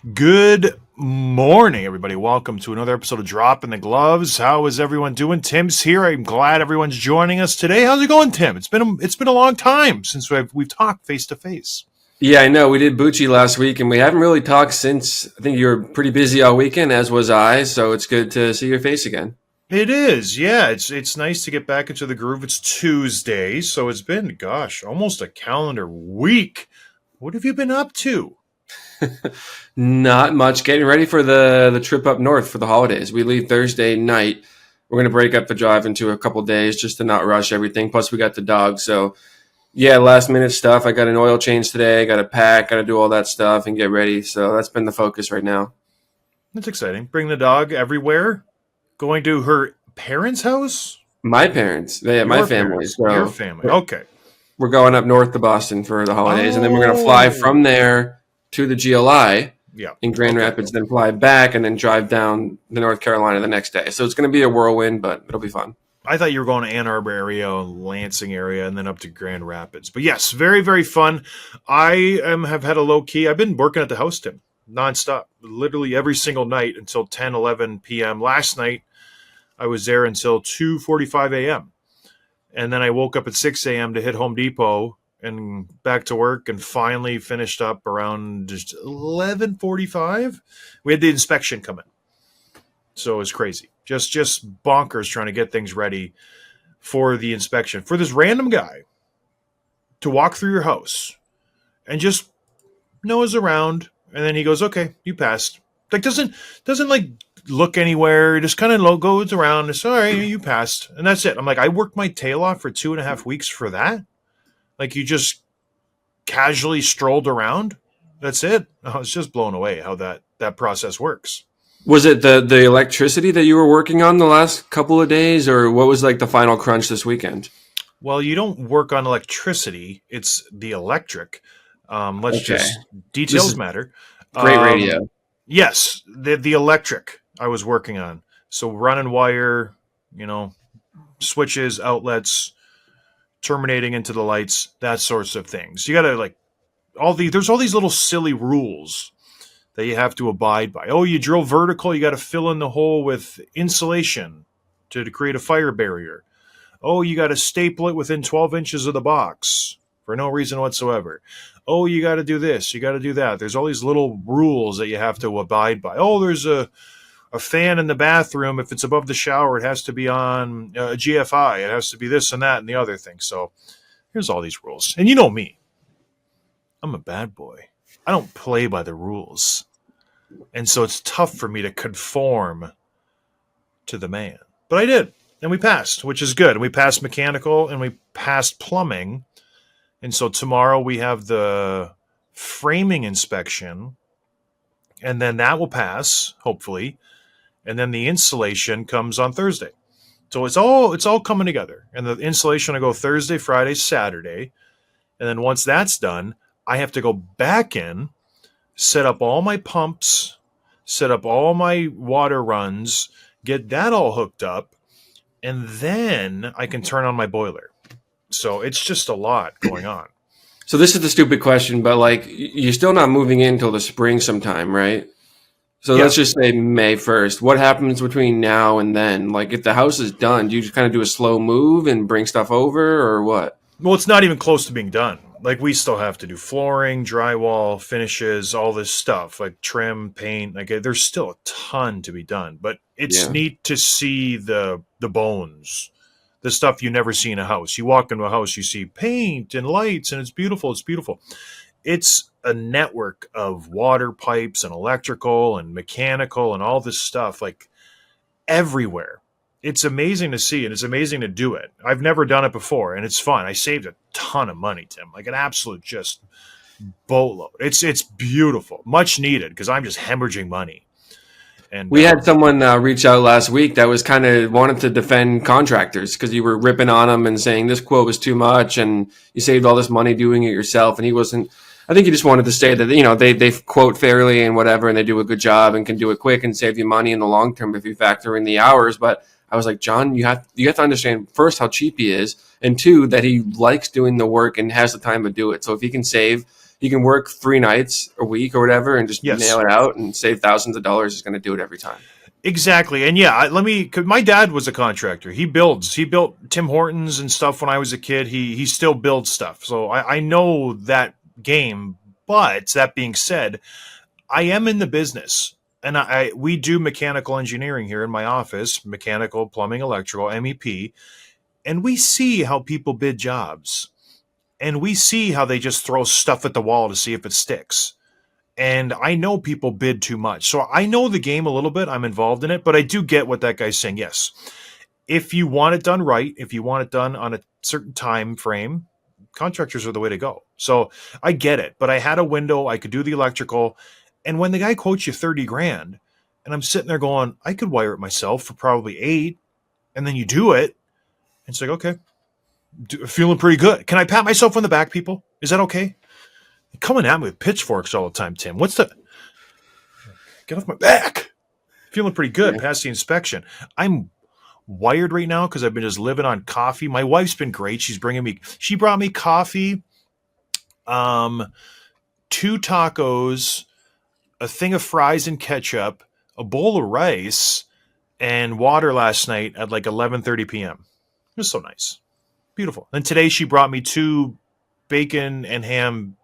Good morning, everybody. Welcome to another episode of Drop in the Gloves. How is everyone doing? Tim's here. I'm glad everyone's joining us today. How's it going, Tim? It's been a long time since we've talked face to face. Yeah, I know. We did Bucci last week, and we haven't really talked since. I think you were pretty busy all weekend, as was I, so it's good to see your face again. It is, yeah. It's nice to get back into the groove. It's Tuesday, so it's been, almost a calendar week. What have you been up to? Not much. Getting ready for the trip up north for the holidays. We leave Thursday night. We're going to break up the drive into a couple days just to not rush everything. Plus, we got the dog, so yeah, last minute stuff. I got an oil change today. Got to pack. Got to do all that stuff and get ready. So that's been the focus right now. That's exciting. Bring the dog everywhere. Going to her parents' house? My parents. Yeah, my family. So your family. Okay. We're going up north to Boston for the holidays, and then we're going to fly from there to the GLI in Grand Rapids, then fly back, and then drive down to North Carolina the next day. So it's going to be a whirlwind, but it'll be fun. I thought you were going to Ann Arbor area, Lansing area, and then up to Grand Rapids. But yes, very, very fun. Have had a low key. I've been working at the house, Tim, nonstop, literally every single night until 10, 11 p.m. Last night, I was there until 2:45 a.m. And then I woke up at 6 a.m. to hit Home Depot and back to work, and finally finished up around just 11:45. We had the inspection come in. So it was crazy. Just bonkers trying to get things ready for the inspection. For this random guy to walk through your house and just nose around, and then he goes, "Okay, you passed." Like doesn't like look anywhere. Just kind of goes around and says, "All right, you passed," and that's it. I'm like, I worked my tail off for 2.5 weeks for that. Like you just casually strolled around. That's it. I was just blown away how that process works. Was it the electricity that you were working on the last couple of days, or what was like the final crunch this weekend? Well, you don't work on electricity. It's the electric. Details matter. Great radio. Yes, the electric I was working on. So running wire, switches, outlets, terminating into the lights, that sorts of things. You got to there's all these little silly rules that you have to abide by. Oh, you drill vertical, you got to fill in the hole with insulation to create a fire barrier. Oh, you got to staple it within 12 inches of the box for no reason whatsoever. Oh, you got to do this, you got to do that. There's all these little rules that you have to abide by. Oh, there's a fan in the bathroom. If it's above the shower, it has to be on a GFI. It has to be this and that and the other thing. So here's all these rules. And you know me. I'm a bad boy. I don't play by the rules. And so it's tough for me to conform to the man. But I did. And we passed, which is good. And we passed mechanical and we passed plumbing. And so tomorrow we have the framing inspection. And then that will pass, hopefully. And then the insulation comes on Thursday. So it's all coming together. And the insulation will go Thursday, Friday, Saturday. And then once that's done, I have to go back in, set up all my pumps, set up all my water runs, get that all hooked up, and then I can turn on my boiler. So it's just a lot going on. So this is the stupid question, but you're still not moving in until the spring sometime, right? So let's just say May 1st. What happens between now and then? Like if the house is done, do you just kind of do a slow move and bring stuff over or what? Well, it's not even close to being done. Like we still have to do flooring, drywall, finishes, all this stuff, like trim, paint. Like there's still a ton to be done, but it's neat to see the bones, the stuff you never see in a house. You walk into a house, you see paint and lights, and it's beautiful. It's beautiful. It's a network of water pipes and electrical and mechanical and all this stuff, like everywhere. It's amazing to see, and it's amazing to do it. I've never done it before, and it's fun. I saved a ton of money, Tim, like an absolute just boatload. It's beautiful, much needed, because I'm just hemorrhaging money. And we had someone reach out last week that was kind of wanted to defend contractors because you were ripping on them and saying this quote was too much, and you saved all this money doing it yourself, and he wasn't. I think he just wanted to say that they quote fairly and whatever, and they do a good job and can do it quick and save you money in the long term if you factor in the hours, but I was like, John, you have to understand first how cheap he is, and two that he likes doing the work and has the time to do it. So if he can save, he can work 3 nights a week or whatever and just Yes. nail it out and save thousands of dollars. He's going to do it every time. Exactly. And yeah, cause my dad was a contractor. He built Tim Hortons and stuff when I was a kid. He still builds stuff. So I know that game. But that being said, I am in the business, and we do mechanical engineering here in my office, mechanical, plumbing, electrical, MEP, and we see how people bid jobs, and we see how they just throw stuff at the wall to see if it sticks. And I know people bid too much. So I know the game a little bit. I'm involved in it, but I do get what that guy's saying. Yes. If you want it done right, if you want it done on a certain time frame, contractors are the way to go. So I get it, but I had a window. I could do the electrical. And when the guy quotes you 30 grand and I'm sitting there going, I could wire it myself for probably 8. And then you do it. And it's like, okay, feeling pretty good. Can I pat myself on the back, people? Is that okay? You're coming at me with pitchforks all the time, Tim. Get off my back. Feeling pretty good past the inspection. I'm wired right now because I've been just living on coffee. My wife's been great. She brought me coffee, 2 tacos, a thing of fries and ketchup, a bowl of rice, and water last night at like 11:30 p.m. It was so nice. Beautiful. And today she brought me 2 bacon and ham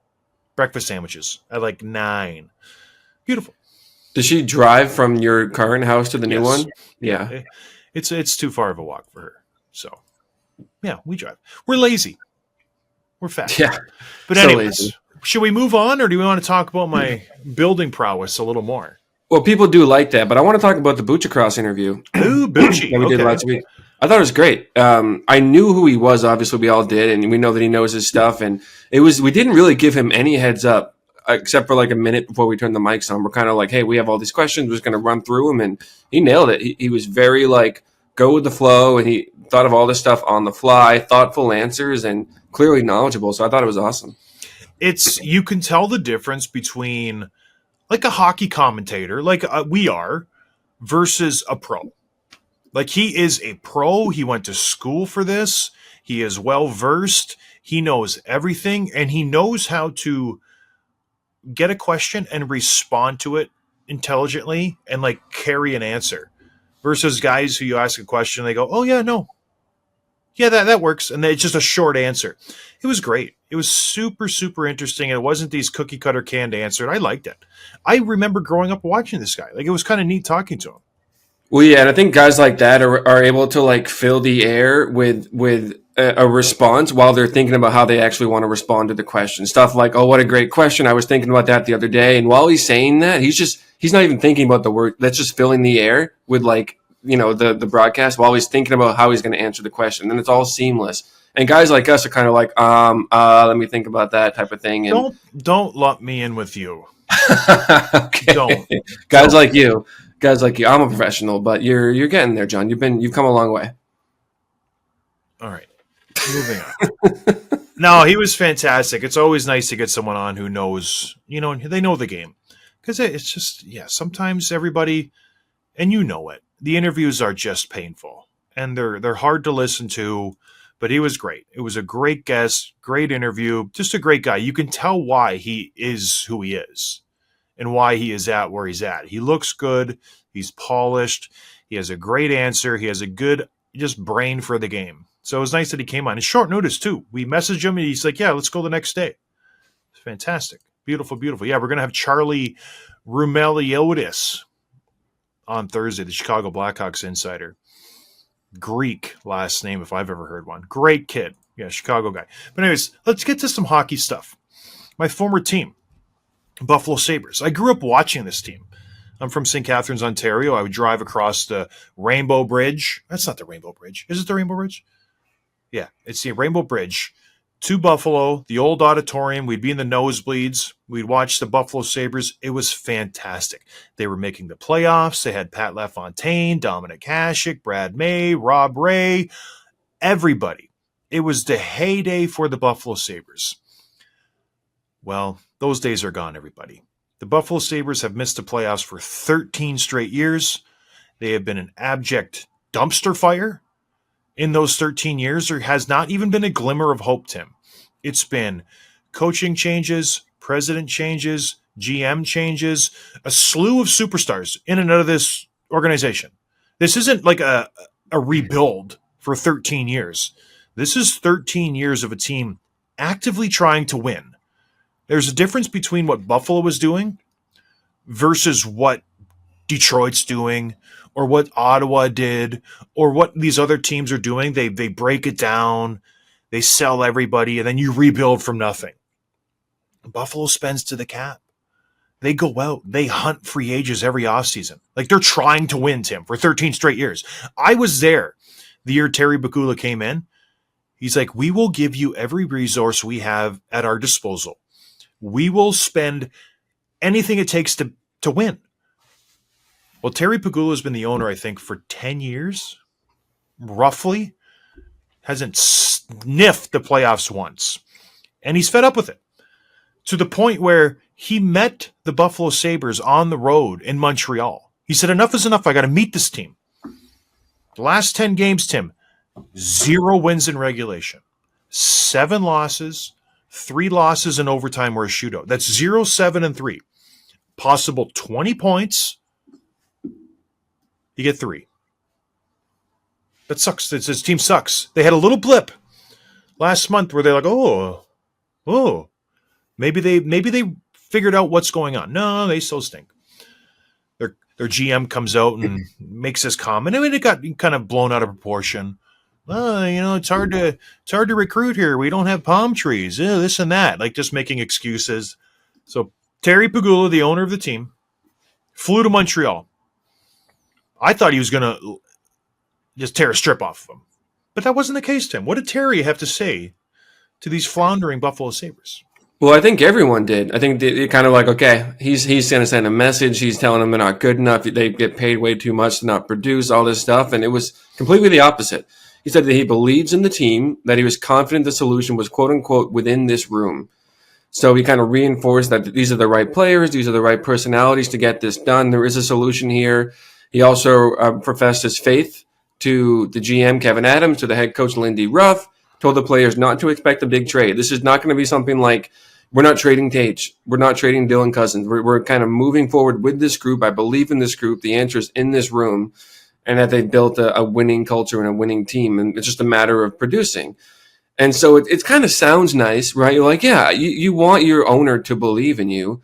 breakfast sandwiches at like 9. Beautiful. Does she drive from your current house to the new one? Yeah. It's too far of a walk for her. So, yeah, we drive. We're lazy. We're fat. Yeah. But anyways, should we move on, or do we want to talk about my building prowess a little more? Well, people do like that, but I want to talk about the Buchacross interview. Ooh, Bucci. that we did last week. I thought it was great. I knew who he was. Obviously, we all did, and we know that he knows his stuff. And we didn't really give him any heads up, except for like a minute before we turned the mics on. We're kind of like, hey, we have all these questions. We're just going to run through them, and he nailed it. He was very like go with the flow, and he thought of all this stuff on the fly, thoughtful answers, and clearly knowledgeable. So I thought it was awesome. You can tell the difference between like a hockey commentator, like we are, versus a pro. Like he is a pro. He went to school for this. He is well versed. He knows everything, and he knows how to get a question and respond to it intelligently and like carry an answer. Versus guys who you ask a question, they go, "Oh yeah, no, yeah, that works," and it's just a short answer. It was great. It was super, super interesting, and it wasn't these cookie cutter canned answers. I liked it. I remember growing up watching this guy. Like it was kind of neat talking to him. Well, yeah, and I think guys like that are able to like fill the air with a response while they're thinking about how they actually want to respond to the question. Stuff like, "Oh, what a great question! I was thinking about that the other day." And while he's saying that, he's not even thinking about the word. That's just filling the air with like the broadcast while he's thinking about how he's going to answer the question. And it's all seamless. And guys like us are kind of like, let me think about that type of thing. And don't lump me in with you. Okay. Don't. Guys like you. I'm a professional, but you're getting there, John. You've come a long way. All right. Moving on. No, he was fantastic. It's always nice to get someone on who knows, they know the game. Because it's just, sometimes everybody, and you know it, the interviews are just painful. And they're hard to listen to, but he was great. It was a great guest, great interview, just a great guy. You can tell why he is who he is and why he is at where he's at. He looks good. He's polished. He has a great answer. He has a good just brain for the game. So it was nice that he came on. It's short notice, too. We messaged him, and he's like, yeah, let's go the next day. It's fantastic. Beautiful, beautiful. Yeah, we're going to have Charlie Roumeliotis on Thursday, the Chicago Blackhawks insider. Greek last name, if I've ever heard one. Great kid. Yeah, Chicago guy. But anyways, let's get to some hockey stuff. My former team, Buffalo Sabres. I grew up watching this team. I'm from St. Catharines, Ontario. I would drive across the Rainbow Bridge. That's not the Rainbow Bridge. Is it the Rainbow Bridge? Yeah, it's the Rainbow Bridge to Buffalo, the old auditorium. We'd be in the nosebleeds. We'd watch the Buffalo Sabres. It was fantastic. They were making the playoffs. They had Pat LaFontaine, Dominic Hasek, Brad May, Rob Ray, everybody. It was the heyday for the Buffalo Sabres. Well, those days are gone, everybody. The Buffalo Sabres have missed the playoffs for 13 straight years. They have been an abject dumpster fire. In those 13 years, there has not even been a glimmer of hope, Tim. It's been coaching changes, president changes, GM changes, a slew of superstars in and out of this organization. This isn't like a rebuild for 13 years. This is 13 years of a team actively trying to win. There's a difference between what Buffalo was doing versus what Detroit's doing or what Ottawa did or what these other teams are doing. They break it down, they sell everybody, and then you rebuild from nothing. Buffalo spends to the cap. They go out, they hunt free agents every offseason. Like they're trying to win, Tim, for 13 straight years. I was there the year Terry Pegula came in. He's like, we will give you every resource we have at our disposal. We will spend anything it takes to win. Well, Terry Pegula has been the owner, I think, for 10 years, roughly. Hasn't sniffed the playoffs once. And he's fed up with it. To the point where he met the Buffalo Sabres on the road in Montreal. He said, enough is enough. I got to meet this team. The last 10 games, Tim, 0 wins in regulation, 7 losses, 3 losses in overtime or a shootout. That's 0, 7, and 3. Possible 20 points. You get 3. That sucks. His team sucks. They had a little blip last month where they're like, oh, maybe they figured out what's going on. No, they still stink. Their GM comes out and makes this comment. I mean, it got kind of blown out of proportion. It's hard to recruit here. We don't have palm trees. This and that. Like just making excuses. So Terry Pegula, the owner of the team, flew to Montreal. I thought he was going to just tear a strip off of him. But that wasn't the case, Tim. What did Terry have to say to these floundering Buffalo Sabres? Well, I think everyone did. I think they kind of like, okay, he's going to send a message. He's telling them they're not good enough. They get paid way too much to not produce all this stuff. And it was completely the opposite. He said that he believes in the team, that he was confident the solution was, quote unquote, within this room. So he kind of reinforced that these are the right players. These are the right personalities to get this done. There is a solution here. He also professed his faith to the GM, Kevin Adams, to the head coach, Lindy Ruff, told the players not to expect a big trade. This is not going to be something like, we're not trading Tage. We're not trading Dylan Cousins. We're kind of moving forward with this group. I believe in this group. The answer is in this room, and that they've built a winning culture and a winning team, and it's just a matter of producing. And so it kind of sounds nice, right? You're like, yeah, you want your owner to believe in you,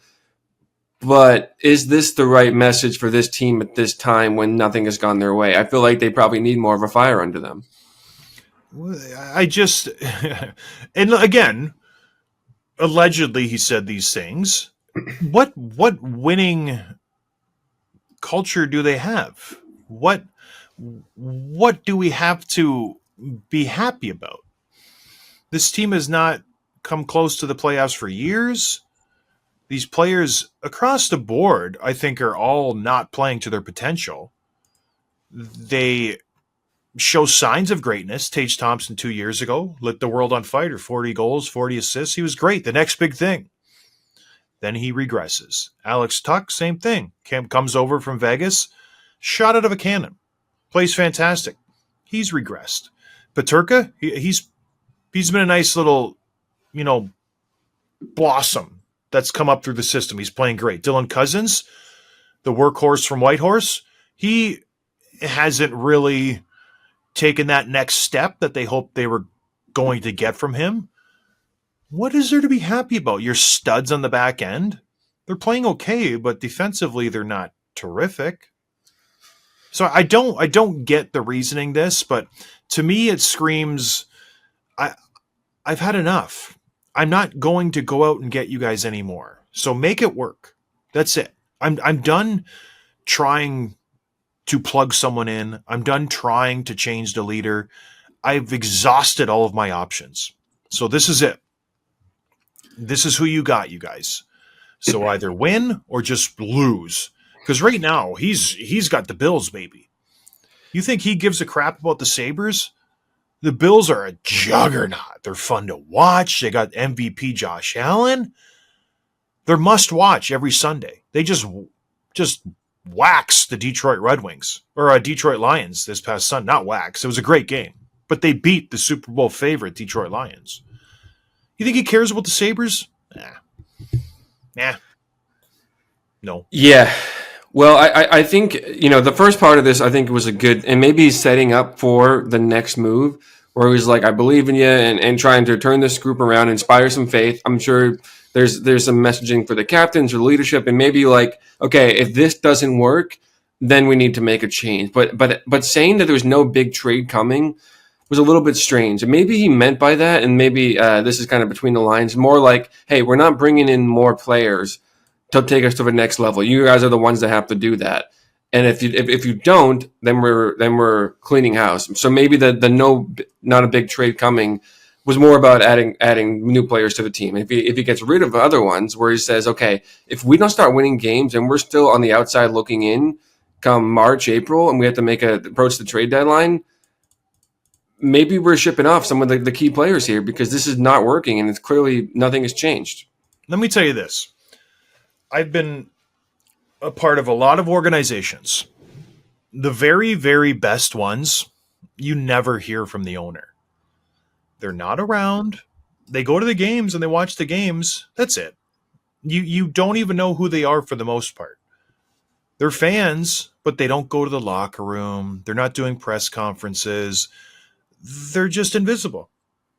but is this the right message for this team at this time when nothing has gone their way? I feel like they probably need more of a fire under them. And again, allegedly he said these things. What winning culture do they have? What do we have to be happy about? This team has not come close to the playoffs for years. These players across the board, I think, are all not playing to their potential. They show signs of greatness. Tage Thompson 2 years ago lit the world on fire. 40 goals, 40 assists. He was great. The next big thing. Then he regresses. Alex Tuck, same thing. Comes over from Vegas, shot out of a cannon. Plays fantastic. He's regressed. Peterka, he's been a nice little, blossom that's come up through the system. He's playing great. Dylan Cousins, the workhorse from Whitehorse, he hasn't really taken that next step that they hoped they were going to get from him. What is there to be happy about? Your studs on the back end? They're playing okay, but defensively they're not terrific. So I don't get the reasoning this, but to me it screams, I've had enough. I'm not going to go out and get you guys anymore. So make it work. That's it. I'm done trying to plug someone in. I'm done trying to change the leader. I've exhausted all of my options. So this is it. This is who you got, you guys. So either win or just lose. Because right now, he's got the Bills, baby. You think he gives a crap about the Sabres? The Bills are a juggernaut. They're fun to watch. They got MVP Josh Allen. They're must watch every Sunday. They just waxed the Detroit Red Wings or Detroit Lions this past Sunday. Not wax. It was a great game. But they beat the Super Bowl favorite Detroit Lions. You think he cares about the Sabres? Nah. Nah, no. Yeah. Well, I think, the first part of this, I think was a good, and maybe he's setting up for the next move where he's like, I believe in you, and trying to turn this group around, inspire some faith. I'm sure there's some messaging for the captains or leadership, and maybe like, okay, if this doesn't work, then we need to make a change. But saying that there's no big trade coming was a little bit strange. And maybe he meant by that, and maybe this is kind of between the lines, more like, hey, we're not bringing in more players to take us to the next level. You guys are the ones that have to do that. And if you don't, then we're cleaning house. So maybe the no, not a big trade coming was more about adding new players to the team. If he gets rid of other ones, where he says, okay, if we don't start winning games and we're still on the outside looking in, come March, April, and we have to approach the trade deadline, maybe we're shipping off some of the key players here because this is not working and it's clearly nothing has changed. Let me tell you this. I've been a part of a lot of organizations. The very, very best ones, you never hear from the owner. They're not around. They go to the games and they watch the games. That's it. You don't even know who they are for the most part. They're fans, but they don't go to the locker room. They're not doing press conferences. They're just invisible.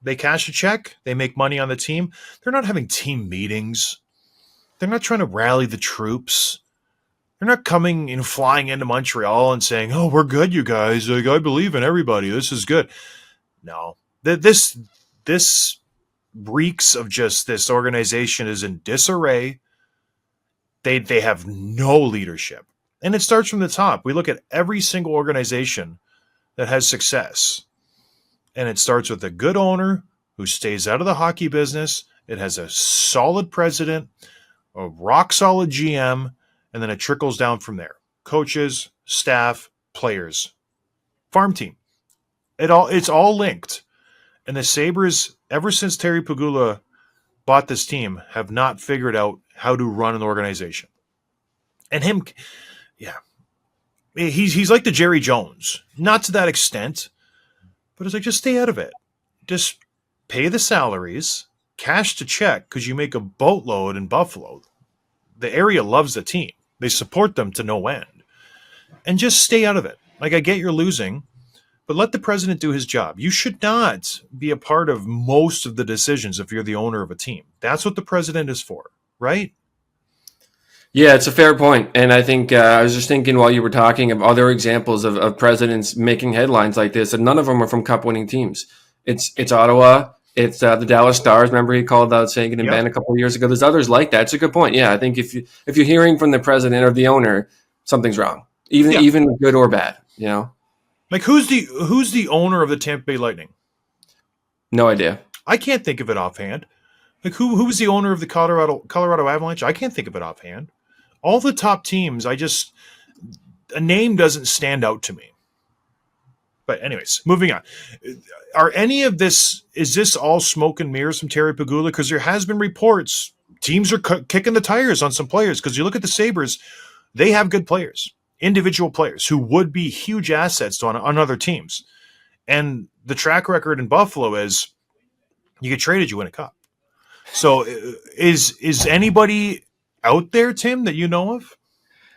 They cash a check. They make money on the team. They're not having team meetings. They're not trying to rally the troops. They're not coming and flying into Montreal and saying, "Oh, we're good, you guys. Like, I believe in everybody. This is good." No, this reeks of just this organization is in disarray. They have no leadership, and it starts from the top. We look at every single organization that has success, and it starts with a good owner who stays out of the hockey business. It has a solid president, a rock solid GM, and then it trickles down from there. Coaches, staff, players, farm team. It's all linked. And the Sabres, ever since Terry Pegula bought this team, have not figured out how to run an organization. And him, yeah, he's like the Jerry Jones, not to that extent, but it's like, just stay out of it. Just pay the salaries, cash the check, because you make a boatload in Buffalo. The area loves the team. They support them to no end. And just stay out of it. Like, I get you're losing, but let the president do his job. You should not be a part of most of the decisions if you're the owner of a team. That's what the president is for, right? Yeah, it's a fair point. And I think I was just thinking while you were talking of other examples of presidents making headlines like this, and none of them are from cup winning teams. It's Ottawa. It's the Dallas Stars. Remember, he called out Sagan and Ben a couple of years ago. There's others like that. It's a good point. Yeah, I think if you're hearing from the president or the owner, something's wrong, even good or bad. Like, who's the owner of the Tampa Bay Lightning? No idea. I can't think of it offhand. Like, who was the owner of the Colorado Avalanche? I can't think of it offhand. All the top teams, a name doesn't stand out to me. But anyways, moving on. Is this all smoke and mirrors from Terry Pegula? Because there has been reports teams are kicking the tires on some players. Because you look at the Sabres, they have good players, individual players who would be huge assets on other teams. And the track record in Buffalo is you get traded, you win a cup. So is anybody out there, Tim, that you know of?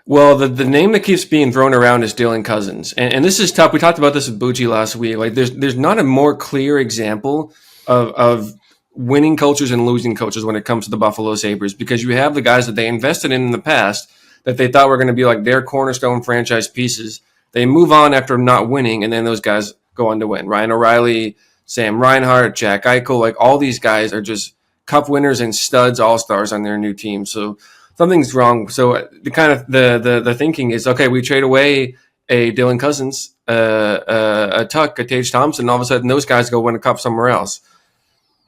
Well, the name that keeps being thrown around is Dylan Cousins. And this is tough. We talked about this with Bucci last week. Like, there's not a more clear example of winning coaches and losing coaches when it comes to the Buffalo Sabres, because you have the guys that they invested in the past that they thought were going to be like their cornerstone franchise pieces. They move on after not winning, and then those guys go on to win. Ryan O'Reilly, Sam Reinhart, Jack Eichel, like all these guys are just cup winners and studs, all-stars on their new team. So something's wrong. So the thinking is, okay, we trade away a Dylan Cousins, a Tuck, a Tage Thompson, and all of a sudden those guys go win a cup somewhere else.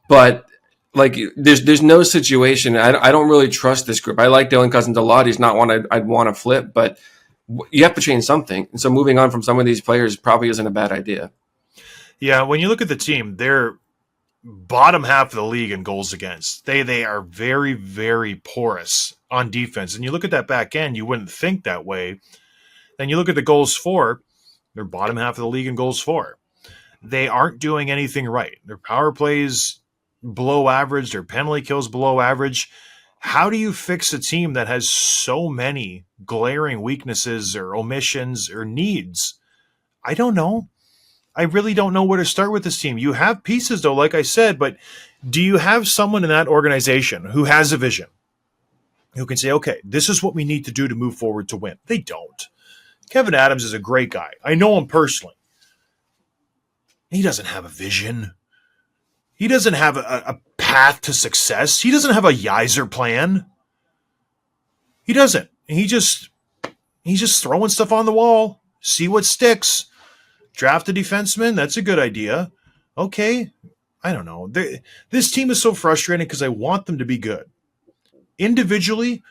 But like, there's no situation. I don't really trust this group. I like Dylan Cousins a lot. He's not one I'd want to flip, but you have to change something. And so moving on from some of these players probably isn't a bad idea. Yeah, when you look at the team, they're bottom half of the league in goals against. They are very, very porous on defense. And you look at that back end, you wouldn't think that way. Then you look at the goals for, they're bottom half of the league in goals for. They aren't doing anything right. Their power plays below average, their penalty kills below average. How do you fix a team that has so many glaring weaknesses or omissions or needs? I don't know. I really don't know where to start with this team. You have pieces, though, like I said, but do you have someone in that organization who has a vision, who can say, okay, this is what we need to do to move forward to win? They don't. Kevin Adams is a great guy. I know him personally. He doesn't have a vision. He doesn't have a path to success. He doesn't have a Yiser plan. He doesn't. He's just throwing stuff on the wall. See what sticks. Draft a defenseman. That's a good idea. Okay. I don't know. This team is so frustrating because I want them to be good. Individually,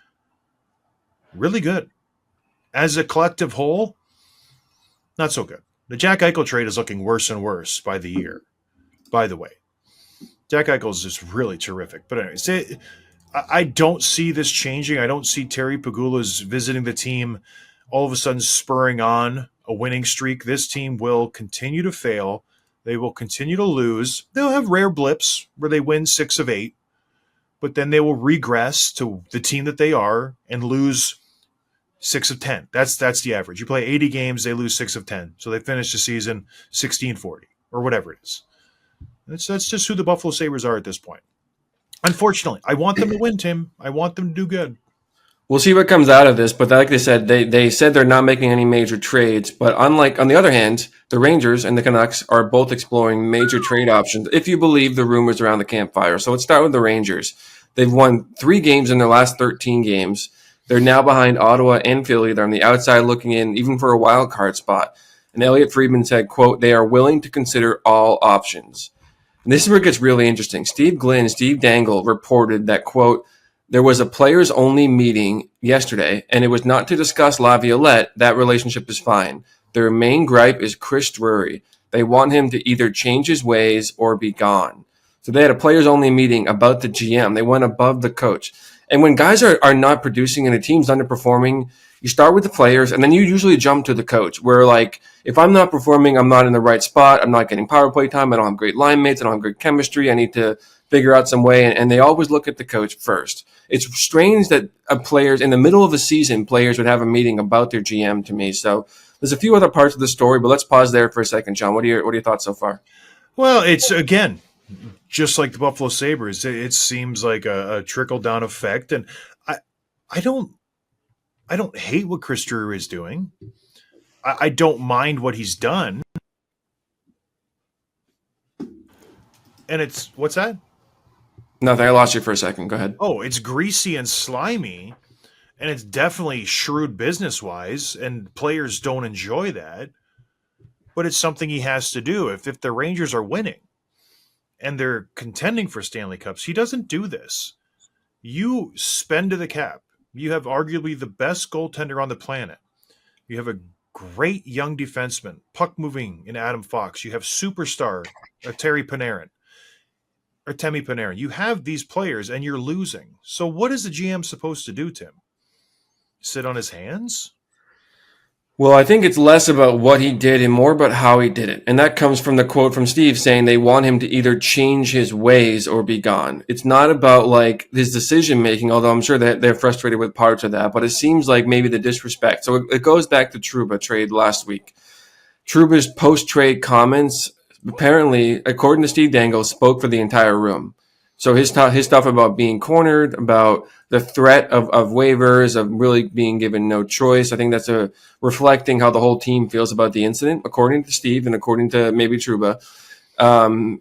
really good. As a collective whole, not so good. The Jack Eichel trade is looking worse and worse by the year, by the way. Jack Eichel is just really terrific. But anyways, I don't see this changing. I don't see Terry Pegula's visiting the team all of a sudden spurring on a winning streak. This team will continue to fail. They will continue to lose. They'll have rare blips where they win 6 of 8, but then they will regress to the team that they are and lose 6 of 10. That's the average. You play 80 games, they lose 6 of 10. So they finish the season 16-40 or whatever it is. That's just who the Buffalo Sabres are at this point. Unfortunately, I want them to win, Tim. I want them to do good. We'll see what comes out of this, but like they said, they said they're not making any major trades. But unlike, on the other hand, the Rangers and the Canucks are both exploring major trade options, if you believe the rumors around the campfire. So let's start with the Rangers. They've won 3 games in their last 13 games. They're now behind Ottawa and Philly. They're on the outside looking in, even for a wild card spot. And Elliot Friedman said, quote, they are willing to consider all options. And this is where it gets really interesting. Steve Dangle reported that, quote, there was a players-only meeting yesterday, and it was not to discuss Laviolette. That relationship is fine. Their main gripe is Chris Drury. They want him to either change his ways or be gone. So they had a players-only meeting about the GM. They went above the coach. And when guys are not producing and a team's underperforming, you start with the players, and then you usually jump to the coach, where, like, if I'm not performing, I'm not in the right spot, I'm not getting power play time, I don't have great line mates, I don't have great chemistry, I need to figure out some way, and they always look at the coach first. It's strange that players, in the middle of the season, players would have a meeting about their GM to me. So there's a few other parts of the story, but let's pause there for a second, John. What are your thoughts so far? Well, it's, again, just like the Buffalo Sabres, it seems like a trickle-down effect, and I don't hate what Chris Drury is doing. I don't mind what he's done. And it's, what's that? Nothing. I lost you for a second. Go ahead. Oh, it's greasy and slimy, and it's definitely shrewd business-wise, and players don't enjoy that. But it's something he has to do. If the Rangers are winning and they're contending for Stanley Cups, he doesn't do this. You spend to the cap. You have arguably the best goaltender on the planet. You have a great young defenseman, puck-moving in Adam Fox. You have superstar Temi Panarin. You have these players, and you're losing. So what is the GM supposed to do, Tim? Sit on his hands? Well, I think it's less about what he did and more about how he did it. And that comes from the quote from Steve saying they want him to either change his ways or be gone. It's not about like his decision making, although I'm sure that they're frustrated with parts of that, but it seems like maybe the disrespect. So it goes back to Trouba trade last week. Trouba's post-trade comments, apparently, according to Steve Dangle, spoke for the entire room. So his stuff about being cornered, about the threat of waivers, of really being given no choice, I think that's reflecting how the whole team feels about the incident, according to Steve and according to maybe Trouba.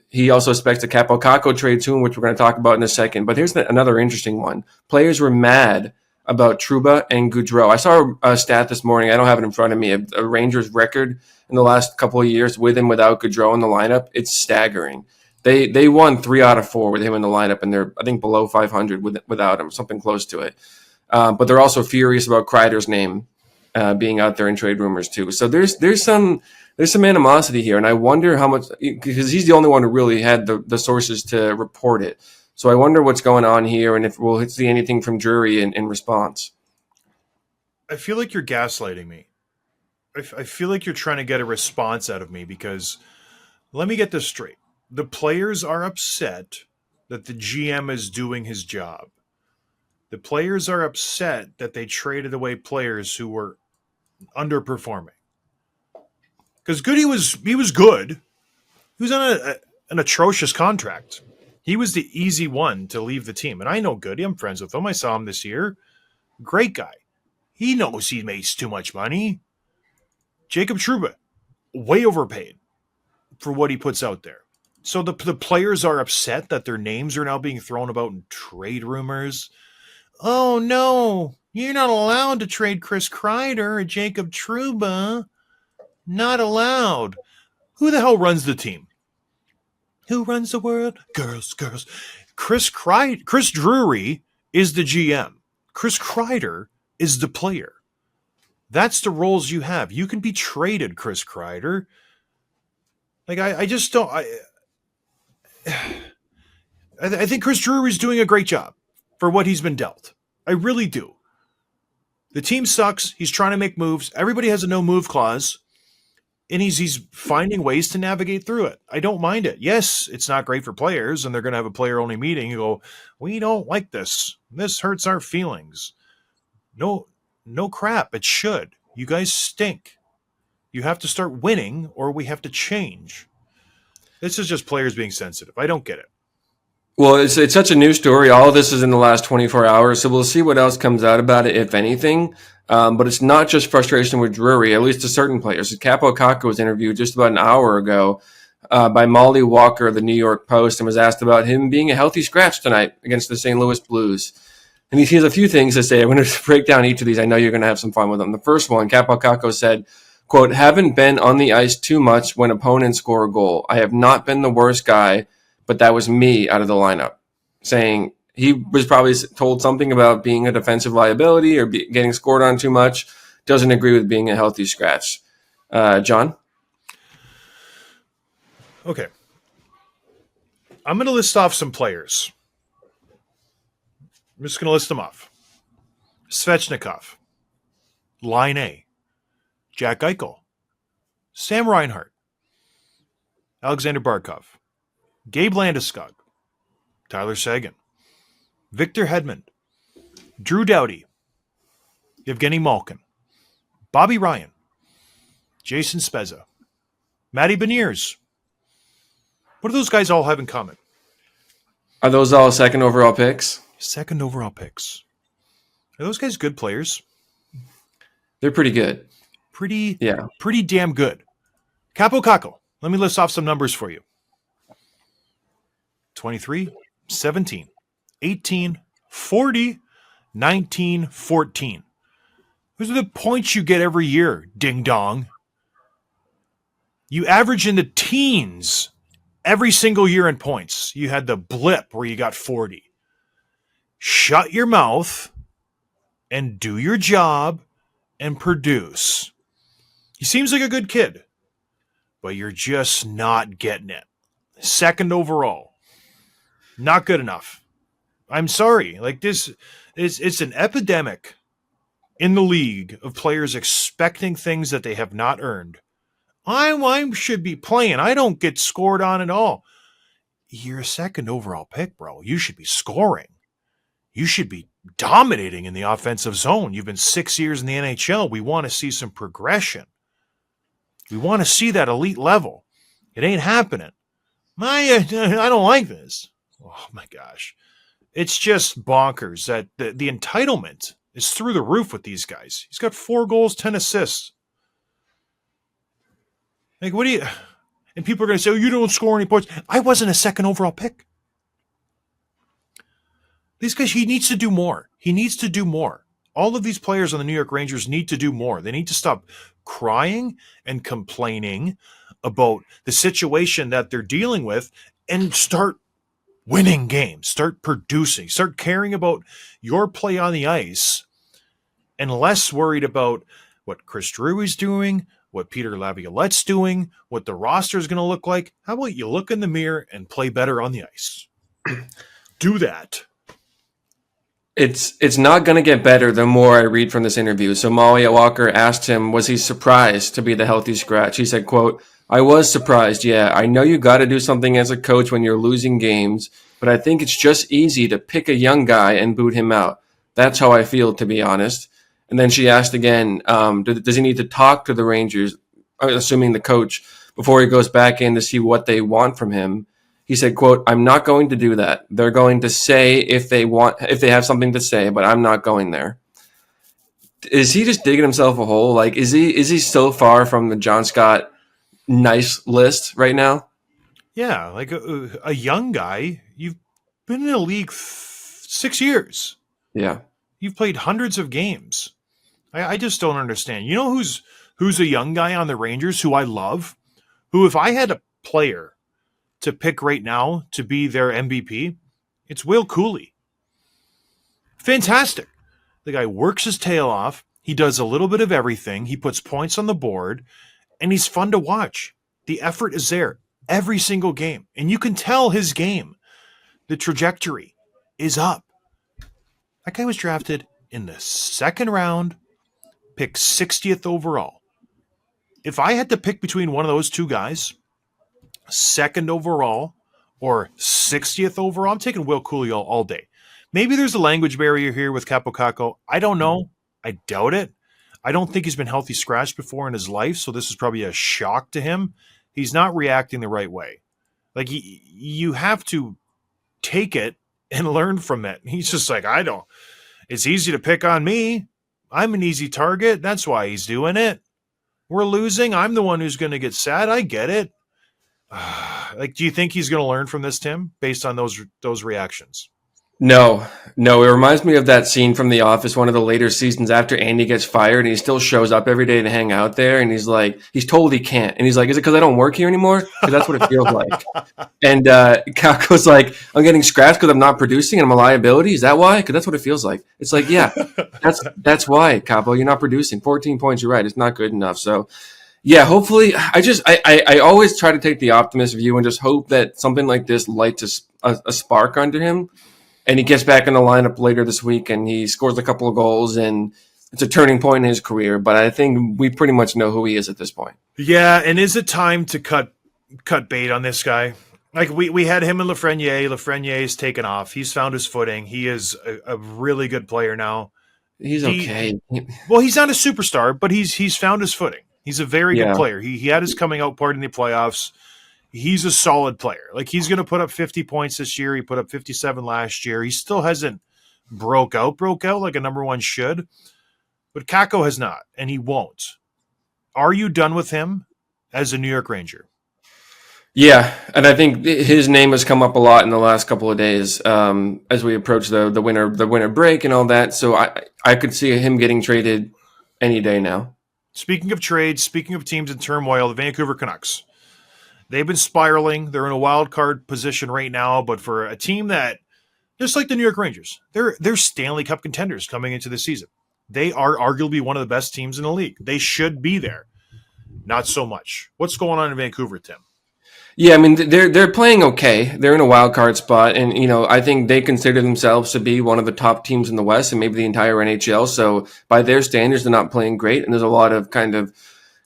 He also expects a Kakko trade soon, which we're going to talk about in a second. But here's another interesting one. Players were mad about Trouba and Gaudreau. I saw a stat this morning. I don't have it in front of me. A Rangers record in the last couple of years with and without Gaudreau in the lineup. It's staggering. They won 3 out of 4 with him in the lineup, and they're, I think, below 500 without him, something close to it. But they're also furious about Kreider's name being out there in trade rumors too. So there's some animosity here, and I wonder how much, because he's the only one who really had the sources to report it. So I wonder what's going on here, and if we'll see anything from Drury in response. I feel like you're gaslighting me. I feel like you're trying to get a response out of me because, let me get this straight. The players are upset that the GM is doing his job. The players are upset that they traded away players who were underperforming. Because Goody was good. He was on an atrocious contract. He was the easy one to leave the team. And I know Goody. I'm friends with him. I saw him this year. Great guy. He knows he makes too much money. Jacob Trouba, way overpaid for what he puts out there. So the players are upset that their names are now being thrown about in trade rumors. Oh, no, you're not allowed to trade Chris Kreider or Jacob Trouba. Not allowed. Who the hell runs the team? Who runs the world? Girls. Chris Drury is the GM. Chris Kreider is the player. That's the roles you have. You can be traded, Chris Kreider. Like, I just don't... I think Chris Drury's doing a great job for what he's been dealt. I really do. The team sucks. He's trying to make moves. Everybody has a no-move clause. And he's finding ways to navigate through it. I don't mind it. Yes, it's not great for players, and they're going to have a player-only meeting and go, we don't like this. This hurts our feelings. No crap. It should. You guys stink. You have to start winning, or we have to change. This is just players being sensitive. I don't get it. Well, it's such a new story. All of this is in the last 24 hours, so we'll see what else comes out about it, if anything. But it's not just frustration with Drury, at least to certain players. Kakko was interviewed just about an hour ago by Molly Walker of the New York Post and was asked about him being a healthy scratch tonight against the St. Louis Blues. And he has a few things to say. I'm going to break down each of these. I know you're going to have some fun with them. The first one, Kakko said, quote, haven't been on the ice too much when opponents score a goal. I have not been the worst guy, but that was me out of the lineup. Saying he was probably told something about being a defensive liability or getting scored on too much. Doesn't agree with being a healthy scratch. John? Okay. I'm going to list off some players. I'm just going to list them off. Svechnikov. Line A. Jack Eichel. Sam Reinhart. Alexander Barkov. Gabe Landeskog. Tyler Seguin. Victor Hedman. Drew Doughty. Evgeny Malkin. Bobby Ryan. Jason Spezza. Matty Beniers. What do those guys all have in common? Are those all second overall picks? Second overall picks. Are those guys good players? They're pretty good. Pretty damn good. Kakko. Let me list off some numbers for you. 23, 17, 18, 40, 19, 14. Those are the points you get every year, ding dong. You average in the teens every single year in points. You had the blip where you got 40. Shut your mouth and do your job and produce. He seems like a good kid, but you're just not getting it. Second overall. Not good enough. I'm sorry. Like, this is, it's an epidemic in the league of players expecting things that they have not earned. I should be playing. I don't get scored on at all. You're a second overall pick, bro. You should be scoring. You should be dominating in the offensive zone. You've been 6 years in the NHL. We want to see some progression. We want to see that elite level. It ain't happening. I don't like this. Oh, my gosh. It's just bonkers that the entitlement is through the roof with these guys. He's got 4 goals, 10 assists. Like, what do you... And people are going to say, oh, you don't score any points. I wasn't a second overall pick. These guys, he needs to do more. He needs to do more. All of these players on the New York Rangers need to do more. They need to stop crying and complaining about the situation that they're dealing with and start winning games, start producing, start caring about your play on the ice and less worried about what Chris Drury's doing, what Peter Laviolette's doing, what the roster is going to look like. How about you look in the mirror and play better on the ice? Do that. It's not going to get better the more I read from this interview. So Molly Walker asked him, was he surprised to be the healthy scratch? He said, quote, I was surprised, yeah. I know you got to do something as a coach when you're losing games, but I think it's just easy to pick a young guy and boot him out. That's how I feel, to be honest. And then she asked again, does he need to talk to the Rangers, assuming the coach, before he goes back in to see what they want from him? He said, quote, I'm not going to do that. They're going to say if they have something to say, but I'm not going there. Is he just digging himself a hole? Like, is he so far from the John Scott nice list right now? Yeah, like a young guy. You've been in the league 6 years. Yeah. You've played hundreds of games. I just don't understand. You know who's a young guy on the Rangers who I love? Who, if I had a player to pick right now to be their MVP, it's Will Cooley. Fantastic. The guy works his tail off. He does a little bit of everything. He puts points on the board, and he's fun to watch. The effort is there every single game, and you can tell his game. The trajectory is up. That guy was drafted in the second round, picked 60th overall. If I had to pick between one of those two guys, second overall or 60th overall, I'm taking Will Cooley all day. Maybe there's a language barrier here with Kakko. I don't know. I doubt it. I don't think he's been healthy scratched before in his life, so this is probably a shock to him. He's not reacting the right way. Like, you have to take it and learn from it. He's just like, I don't. It's easy to pick on me. I'm an easy target. That's why he's doing it. We're losing. I'm the one who's going to get sad. I get it. Like, do you think he's going to learn from this, Tim, based on those reactions? No. It reminds me of that scene from The Office, one of the later seasons after Andy gets fired and he still shows up every day to hang out there. And he's like, he's told he can't. And he's like, is it because I don't work here anymore? Because that's what it feels like. And Kakko's like, I'm getting scratched because I'm not producing and I'm a liability. Is that why? Because that's what it feels like. It's like, yeah, that's why, Kakko, you're not producing. 14 points, you're right. It's not good enough. So, yeah, hopefully, I always try to take the optimist view and just hope that something like this lights a spark under him. And he gets back in the lineup later this week and he scores a couple of goals and it's a turning point in his career. But I think we pretty much know who he is at this point. Yeah, and is it time to cut bait on this guy? Like, we had him and Lafreniere. Lafreniere's taken off. He's found his footing. He is a really good player now. He's okay. Well, he's not a superstar, but he's found his footing. He's a very good player. He had his coming out party in the playoffs. He's a solid player. Like, he's going to put up 50 points this year. He put up 57 last year. He still hasn't broke out like a number one should. But Kakko has not, and he won't. Are you done with him as a New York Ranger? Yeah, and I think his name has come up a lot in the last couple of days as we approach the winter break and all that. So I could see him getting traded any day now. Speaking of trades, speaking of teams in turmoil, the Vancouver Canucks. They've been spiraling. They're in a wild card position right now, but for a team that, just like the New York Rangers, they're Stanley Cup contenders coming into the season. They are arguably one of the best teams in the league. They should be there. Not so much. What's going on in Vancouver, Tim? Yeah, I mean, they're playing okay. They're in a wild card spot, and I think they consider themselves to be one of the top teams in the West and maybe the entire NHL. So by their standards, they're not playing great, and there's a lot of kind of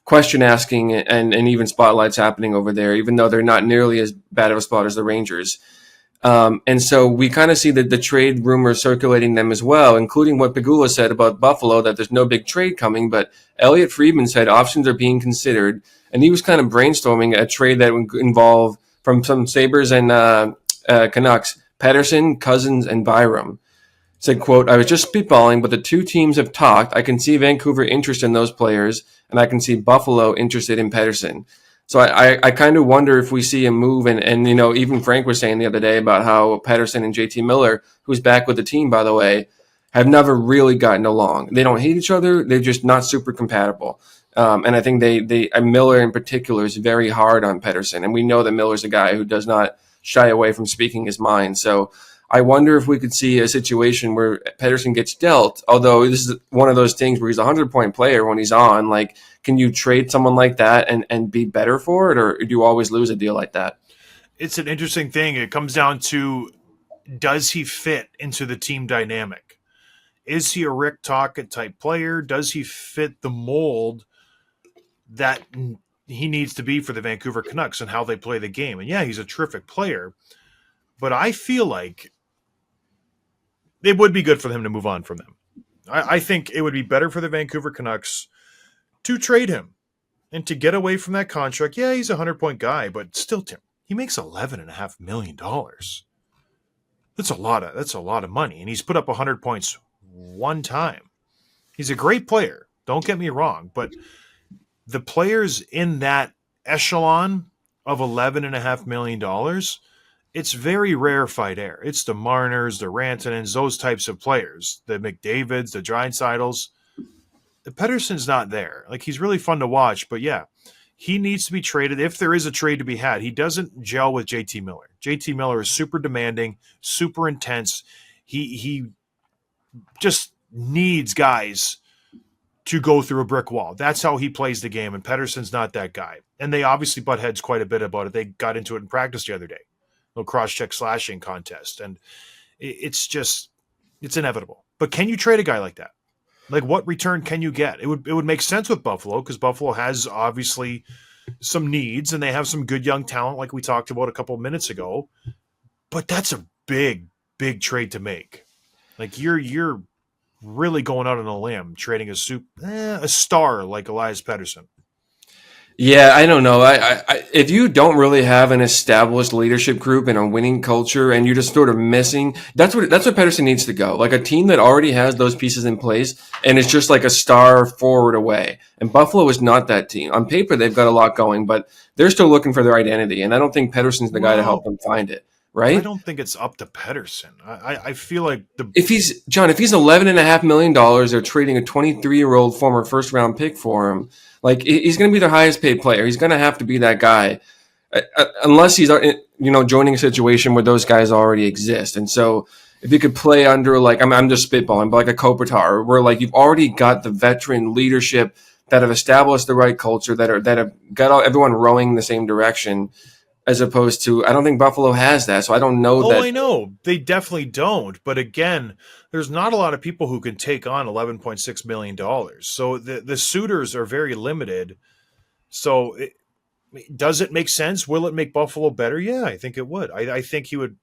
question asking and even spotlights happening over there, even though they're not nearly as bad of a spot as the Rangers. And so we kind of see the trade rumors circulating them as well, including what Pegula said about Buffalo, that there's no big trade coming. But Elliot Friedman said options are being considered. And he was kind of brainstorming a trade that would involve, from some Sabres and Canucks, Pettersson, Cousins, and Byram. Said, quote, I was just spitballing, but the two teams have talked. I can see Vancouver interested in those players, and I can see Buffalo interested in Pettersson. So I kind of wonder if we see a move, and even Frank was saying the other day about how Pettersson and JT Miller, who's back with the team, by the way, have never really gotten along. They don't hate each other. They're just not super compatible. And I think they Miller in particular is very hard on Pettersson. And we know that Miller's a guy who does not shy away from speaking his mind. So I wonder if we could see a situation where Pettersson gets dealt, although this is one of those things where he's a 100-point player when he's on. Like, can you trade someone like that and be better for it, or do you always lose a deal like that? It's an interesting thing. It comes down to, does he fit into the team dynamic? Is he a Rick Tocchet type player? Does he fit the mold that he needs to be for the Vancouver Canucks and how they play the game? And yeah, he's a terrific player, but I feel like it would be good for them to move on from them. I think it would be better for the Vancouver Canucks to trade him and to get away from that contract. Yeah, he's a 100-point guy, but still, Tim, he makes $11.5 million. That's a lot of money, and he's put up 100 points one time. He's a great player. Don't get me wrong, but the players in that echelon of $11.5 million, it's very rarefied air. It's the Marners, the Rantanens, those types of players, the McDavids, the Draisaitls. The Pettersson's not there. Like, he's really fun to watch, but yeah, he needs to be traded if there is a trade to be had. He doesn't gel with JT Miller. JT Miller is super demanding, super intense. He just needs guys to go through a brick wall. That's how he plays the game, and Pettersson's not that guy. And they obviously butt heads quite a bit about it. They got into it in practice the other day. Little cross-check slashing contest. And it's inevitable. But can you trade a guy like that? Like, what return can you get? It would make sense with Buffalo, because Buffalo has obviously some needs, and they have some good young talent like we talked about a couple of minutes ago. But that's a big, big trade to make. Like, you're really going out on a limb trading a star like Elias Pettersson. Yeah, I don't know. I if you don't really have an established leadership group and a winning culture, and you're just sort of missing, that's what Pettersson needs to go. Like, a team that already has those pieces in place, and it's just like a star forward away. And Buffalo is not that team. On paper, they've got a lot going, but they're still looking for their identity. And I don't think Pettersson's the guy to help them find it. Right? I don't think it's up to Pettersson. I feel like if he's $11.5 million, they're trading a 23-year-old former first round pick for him. Like, he's going to be their highest paid player. He's going to have to be that guy, unless he's joining a situation where those guys already exist. And so, if you could play under, like, I'm just spitballing, but like a Kopitar, where like you've already got the veteran leadership that have established the right culture, that have got everyone rowing in the same direction. As opposed to, I don't think Buffalo has that, so I don't know that. Oh, I know. They definitely don't. But again, there's not a lot of people who can take on $11.6 million. So the suitors are very limited. So does it make sense? Will it make Buffalo better? Yeah, I think it would. I think he would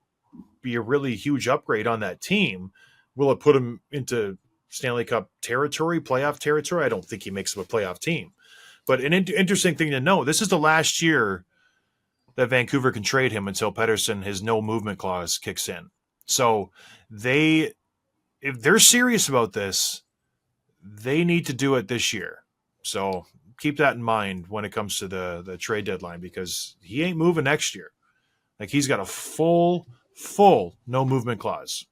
be a really huge upgrade on that team. Will it put him into Stanley Cup territory, playoff territory? I don't think he makes him a playoff team. But an interesting thing to know, this is the last year that Vancouver can trade him until Pettersson, his no movement clause, kicks in. So if they're serious about this, they need to do it this year. So keep that in mind when it comes to the trade deadline, because he ain't moving next year. Like, he's got a full no movement clause.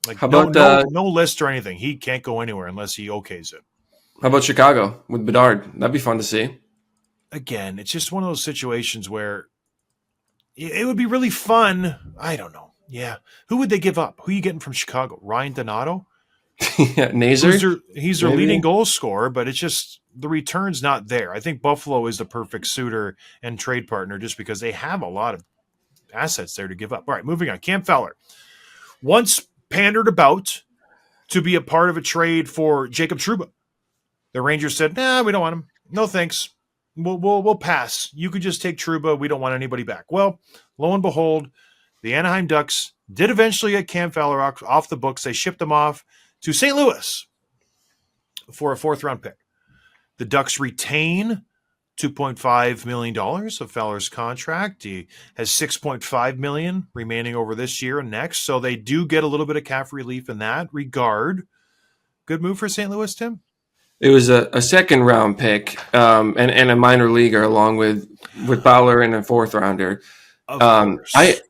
Like, how about no list or anything. He can't go anywhere unless he okays it. How about Chicago with Bedard? That'd be fun to see. Again, it's just one of those situations where it would be really fun. I don't know. Yeah. Who would they give up? Who are you getting from Chicago? Ryan Donato? Yeah, Nazer? He's their leading goal scorer, but it's just the return's not there. I think Buffalo is the perfect suitor and trade partner just because they have a lot of assets there to give up. All right, moving on. Cam Fowler. Once pandered about to be a part of a trade for Jacob Trouba. The Rangers said, nah, we don't want him. No thanks. We'll pass. You could just take Trouba. We don't want anybody back. Well, lo and behold, the Anaheim Ducks did eventually get Cam Fowler off the books. They shipped him off to St. Louis for a 4th-round pick. The Ducks retain $2.5 million of Fowler's contract. He has $6.5 million remaining over this year and next, so they do get a little bit of cap relief in that regard. Good move for St. Louis, Tim? It was a 2nd-round pick and a minor leaguer along with Fowler and a 4th-rounder. Of course.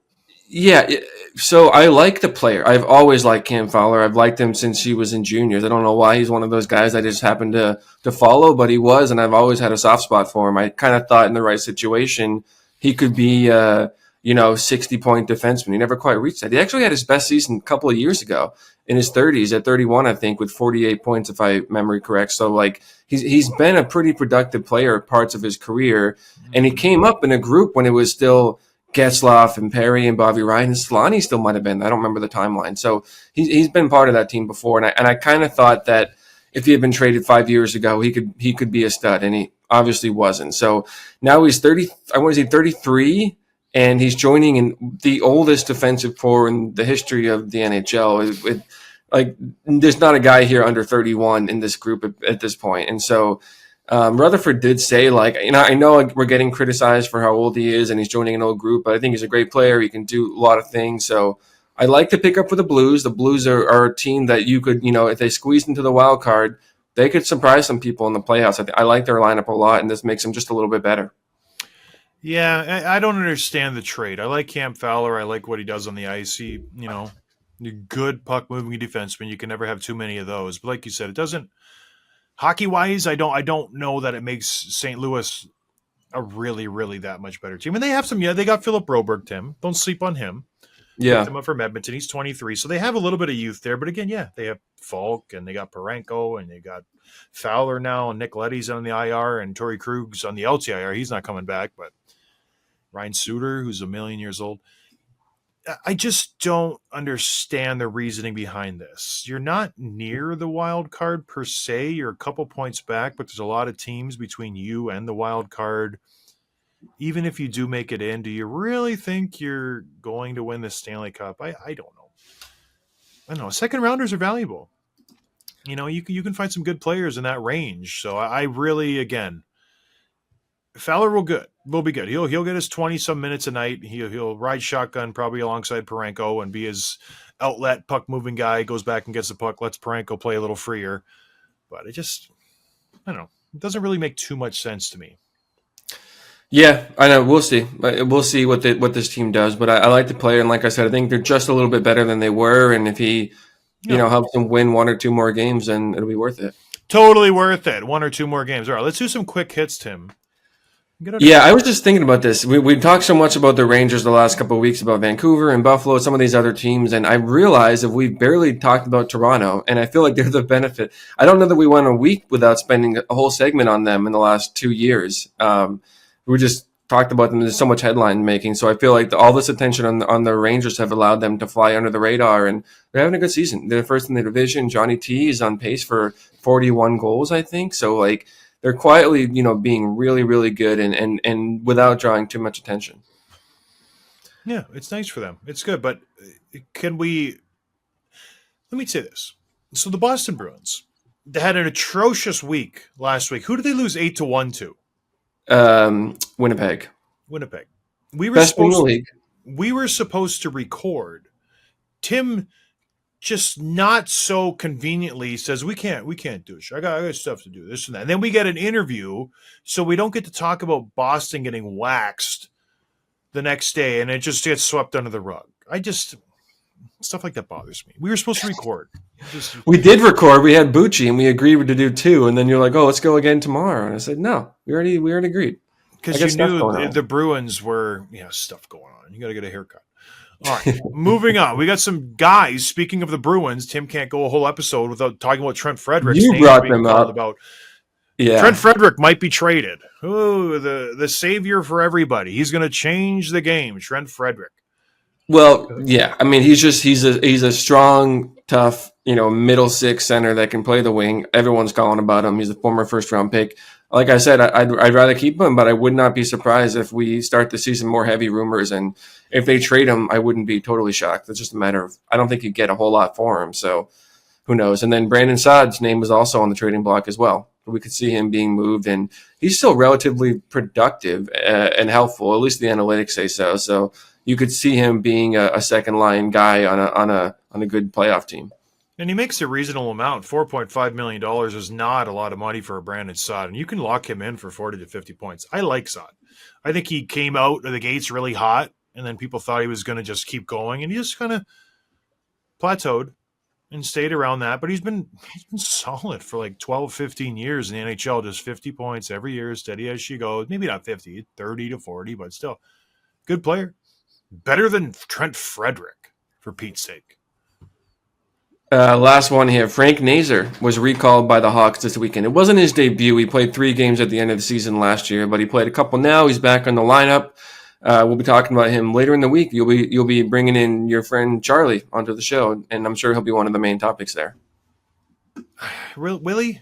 So I like the player. I've always liked Cam Fowler. I've liked him since he was in juniors. I don't know why he's one of those guys I just happened to follow, but he was, and I've always had a soft spot for him. I kind of thought in the right situation he could be 60-point defenseman. He never quite reached that. He actually had his best season a couple of years ago in his 30s at 31, I think, with 48 points, if I memory correct. So, like, he's been a pretty productive player parts of his career, and he came up in a group when it was still Getzlaf and Perry and Bobby Ryan, and Solani still might have been. I don't remember the timeline. So he's been part of that team before, and I kind of thought that if he had been traded 5 years ago, he could be a stud, and he obviously wasn't. So now he's 30. I want to say 33. and he's joining in the oldest defensive core in the history of the NHL. Like, there's not a guy here under 31 in this group at this point. And so Rutherford did say, like, I know we're getting criticized for how old he is and he's joining an old group, but I think he's a great player. He can do a lot of things. So I like to pick up for the Blues. The Blues are a team that you could, if they squeezed into the wild card, they could surprise some people in the playoffs. I like their lineup a lot, and this makes them just a little bit better. Yeah, I don't understand the trade. I like Cam Fowler. I like what he does on the ice. He, good puck moving defenseman. You can never have too many of those. But like you said, it doesn't. Hockey wise, I don't know that it makes St. Louis a really, really that much better team. And they have some. Yeah, they got Philip Broberg. Tim, don't sleep on him. Yeah, picked him up from Edmonton. He's 23, so they have a little bit of youth there. But again, yeah, they have Falk and they got Parenko and they got Fowler now, and Nick Leddy's on the IR and Torrey Krug's on the LTIR. He's not coming back, but Ryan Suter, who's a million years old. I just don't understand the reasoning behind this. You're not near the wild card per se. You're a couple points back, but there's a lot of teams between you and the wild card. Even if you do make it in, do you really think you're going to win the Stanley Cup? I don't know. I don't know. Second rounders are valuable. You can find some good players in that range. So I really, again, Fowler will be good. He'll get his 20-some minutes a night. He'll ride shotgun probably alongside Parenko and be his outlet puck-moving guy, goes back and gets the puck, lets Parenko play a little freer. But I don't know. It doesn't really make too much sense to me. Yeah, I know. We'll see. We'll see what this team does. But I like the player, and like I said, I think they're just a little bit better than they were. And if he, helps them win one or two more games, then it'll be worth it. Totally worth it. One or two more games. All right, let's do some quick hits, Tim. Yeah, I was just thinking about this. We talked so much about the Rangers the last couple of weeks, about Vancouver and Buffalo, some of these other teams, and I realized that we barely talked about Toronto, and I feel like they're the benefit. I don't know that we went a week without spending a whole segment on them in the last 2 years. We just talked about them. There's so much headline making, so I feel like all this attention on the Rangers have allowed them to fly under the radar, and they're having a good season. They're first in the division. Johnny T is on pace for 41 goals, I think. So, like, they're quietly, being really, really good and without drawing too much attention. Yeah, it's nice for them. It's good, but let me say this. So the Boston Bruins, they had an atrocious week last week. Who did they lose 8-1 to? Winnipeg. We were Best in the league. We were supposed to record. Tim just not so conveniently says we can't do it. I got stuff to do, this and that. And then we get an interview, so we don't get to talk about Boston getting waxed the next day, and it just gets swept under the rug. Stuff like that bothers me. We were supposed to record. We did record. We had Bucci, and we agreed to do 2. And then you're like, "Oh, let's go again tomorrow." And I said, "No, we already agreed." Because you knew the Bruins were stuff going on. You got to get a haircut. All right, moving on. We got some guys. Speaking of the Bruins, Tim can't go a whole episode without talking about Trent Frederick. You brought them up. Yeah, Trent Frederick might be traded. Oh, the savior for everybody. He's going to change the game. Trent Frederick. Well, yeah. I mean, he's a strong, tough, middle six center that can play the wing. Everyone's calling about him. He's a former first-round pick. Like I said, I'd rather keep him, but I would not be surprised if we start the season more heavy rumors. And if they trade him, I wouldn't be totally shocked. It's just a matter of, I don't think you get a whole lot for him. So who knows? And then Brandon Saad's name was also on the trading block as well. We could see him being moved, and he's still relatively productive and helpful. At least the analytics say so. So you could see him being a second line guy on a good playoff team. And he makes a reasonable amount. $4.5 million is not a lot of money for a Brandon Saad. And you can lock him in for 40 to 50 points. I like Saad. I think he came out of the gates really hot, and then people thought he was going to just keep going. And he just kind of plateaued and stayed around that. But he's been solid for like 12, 15 years in the NHL. Just 50 points every year, steady as she goes. Maybe not 50, 30 to 40, but still. Good player. Better than Trent Frederick, for Pete's sake. Last one here. Frank Nazar was recalled by the Hawks this weekend. It wasn't his debut. He played 3 games at the end of the season last year, but he played a couple now. He's back on the lineup. We'll be talking about him later in the week. You'll be bringing in your friend Charlie onto the show, and I'm sure he'll be one of the main topics there. Willie,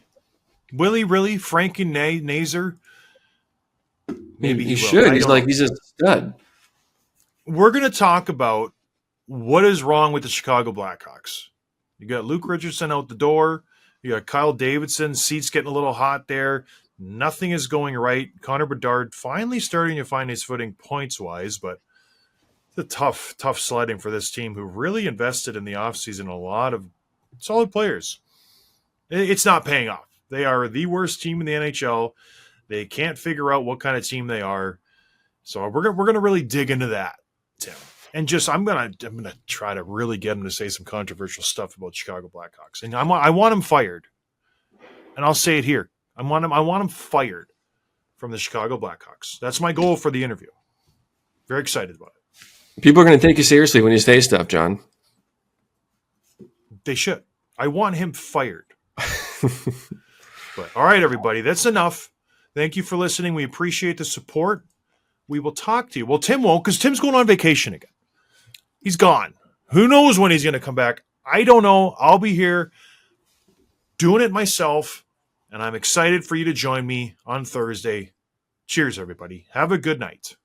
really? Frank and Nazar? Maybe he should. He's a stud. we're going to talk about what is wrong with the Chicago Blackhawks. You got Luke Richardson out the door. You got Kyle Davidson. Seats getting a little hot there. Nothing is going right. Connor Bedard finally starting to find his footing points-wise, but it's a tough sledding for this team who really invested in the offseason a lot of solid players. It's not paying off. They are the worst team in the NHL. They can't figure out what kind of team they are. So we're gonna really dig into that, Tim. And just I'm gonna try to really get him to say some controversial stuff about Chicago Blackhawks. And I want him fired. And I'll say it here. I want him fired from the Chicago Blackhawks. That's my goal for the interview. Very excited about it. People are going to take you seriously when you say stuff, John. They should. I want him fired. But all right, everybody, that's enough. Thank you for listening. We appreciate the support. We will talk to you. Well, Tim won't, because Tim's going on vacation again. He's gone. Who knows when he's going to come back? I don't know. I'll be here doing it myself, and I'm excited for you to join me on Thursday. Cheers, everybody. Have a good night.